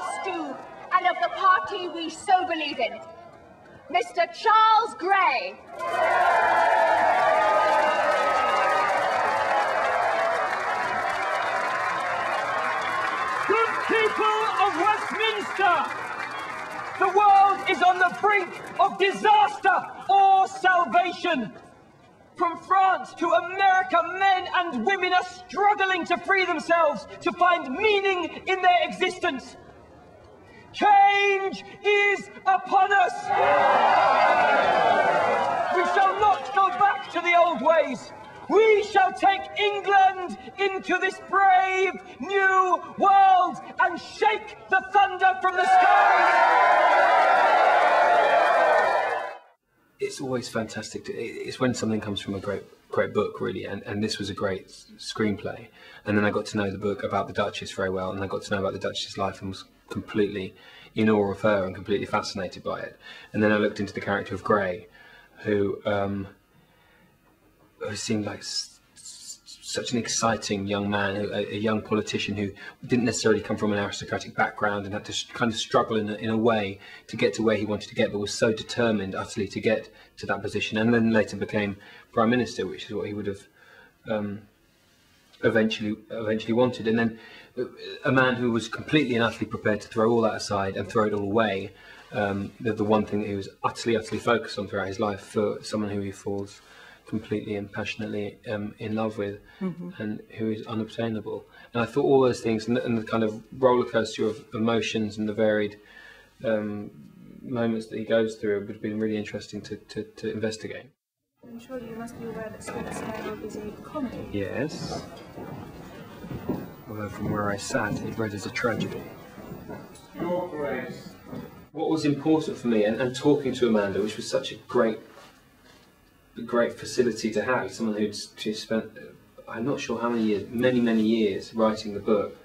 must do, and of the party we so believe in. Mr. Charles Grey. Good people of Westminster, the world is on the brink of disaster or salvation. From France to America, men and women are struggling to free themselves, to find meaning in their existence. Change is upon us. We shall not go back to the old ways. We shall take England into this brave new world and shake the thunder from the skies. It's always fantastic. It's when something comes from a great book, really, and this was a great screenplay. And then I got to know the book about the Duchess very well, and I got to know about the Duchess's life and was completely in awe of her and completely fascinated by it. And then I looked into the character of Grey, who seemed like such an exciting young man, a young politician who didn't necessarily come from an aristocratic background and had to kind of struggle in a way to get to where he wanted to get, but was so determined utterly to get to that position, and then later became Prime Minister, which is what he would have eventually wanted. And then a man who was completely and utterly prepared to throw all that aside and throw it all away, the one thing that he was utterly focused on throughout his life, for someone who he falls completely and passionately in love with, and who is unobtainable. And I thought all those things, and the kind of roller coaster of emotions and the varied moments that he goes through, would have been really interesting to investigate. I'm sure you must be aware that Spencer is a comedy. Yes. Although from where I sat, it read as a tragedy. Your Grace. What was important for me, and talking to Amanda, which was such a great facility to have, someone who'd spent, I'm not sure how many years, many years writing the book,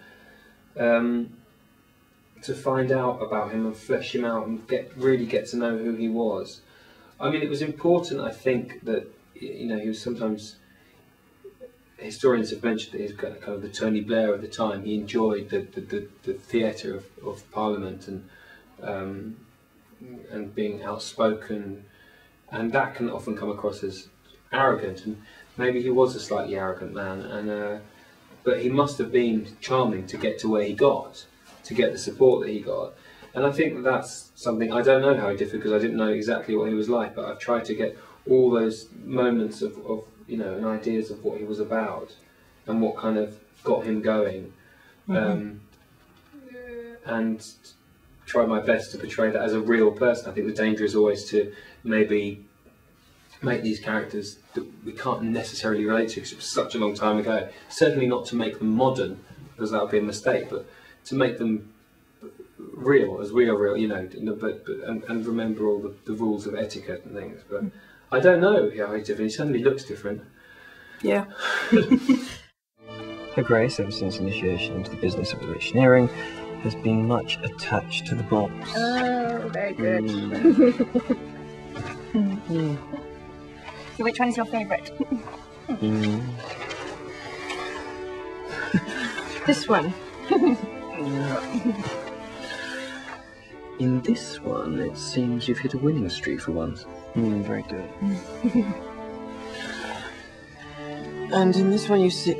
to find out about him and flesh him out and really get to know who he was. I mean, it was important, I think, that, you know, he was sometimes, historians have mentioned that he was kind of the Tony Blair of the time. He enjoyed the theatre of Parliament and being outspoken, and that can often come across as arrogant, and maybe he was a slightly arrogant man, and but he must have been charming to get to where he got, to get the support that he got. And I think that's something, I don't know how he did, because I didn't know exactly what he was like, but I've tried to get all those moments of you know, and ideas of what he was about and what kind of got him going, and try my best to portray that as a real person. I think the danger is always to maybe make these characters that we can't necessarily relate to because it was such a long time ago. Certainly not to make them modern, because that would be a mistake, but to make them real, as we are real, you know, and remember all the rules of etiquette and things. But I don't know how he's different. He certainly looks different. Yeah. Her Grace, ever since initiation into the business of electioneering, has been much attached to the box. Oh, very good. So which one is your favourite? This one. In this one, it seems you've hit a winning streak for once. Very good. And in this one you see...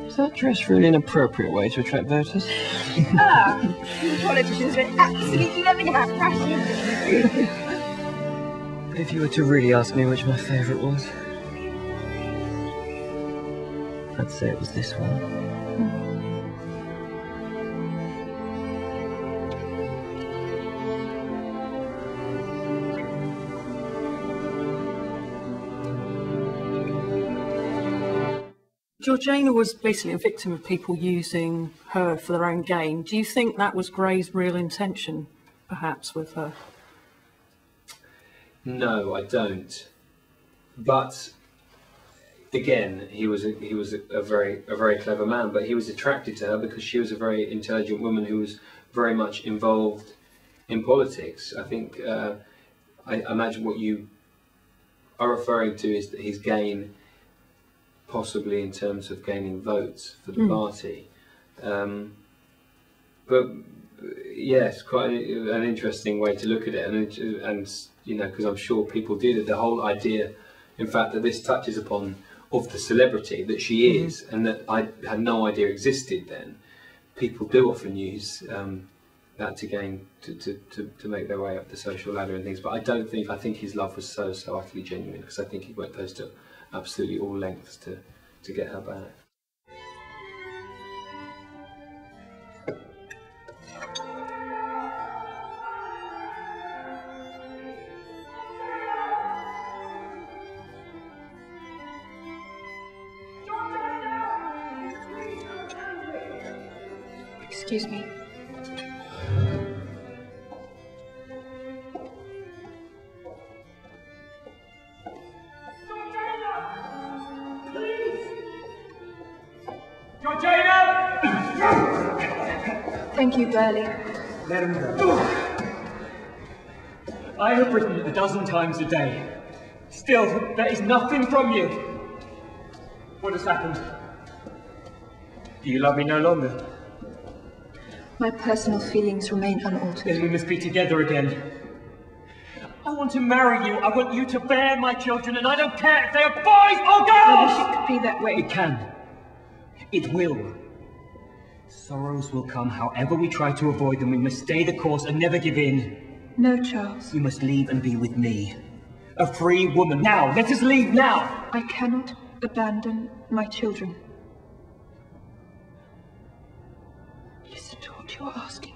Is that dress really an appropriate way to attract voters? Politicians are absolutely loving our fashion. But if you were to really ask me which my favourite was, I'd say it was this one. Georgiana was basically a victim of people using her for their own gain. Do you think that was Grey's real intention, perhaps, with her? No, I don't. But again, he was a very clever man. But he was attracted to her because she was a very intelligent woman who was very much involved in politics. I think I imagine what you are referring to is that his gain, possibly in terms of gaining votes for the party. but yeah, it's quite an interesting way to look at it, and you know, because I'm sure people do that. The whole idea, in fact, that this touches upon of the celebrity that she is, and that I had no idea existed then. People do often use that to gain to make their way up the social ladder and things. But I think his love was so utterly genuine, because I think he went those to absolutely all lengths to get her back. Excuse me. Thank you, Burley. Let him go. I have written 12 times a day. Still, there is nothing from you. What has happened? Do you love me no longer? My personal feelings remain unaltered. Then we must be together again. I want to marry you. I want you to bear my children, and I don't care if they are boys or girls! I wish it could be that way. It can. It will. Sorrows will come however we try to avoid them. We must stay the course and never give in. No, Charles. You must leave and be with me. A free woman. Now! Let us leave now! I cannot abandon my children. Listen to what you are asking.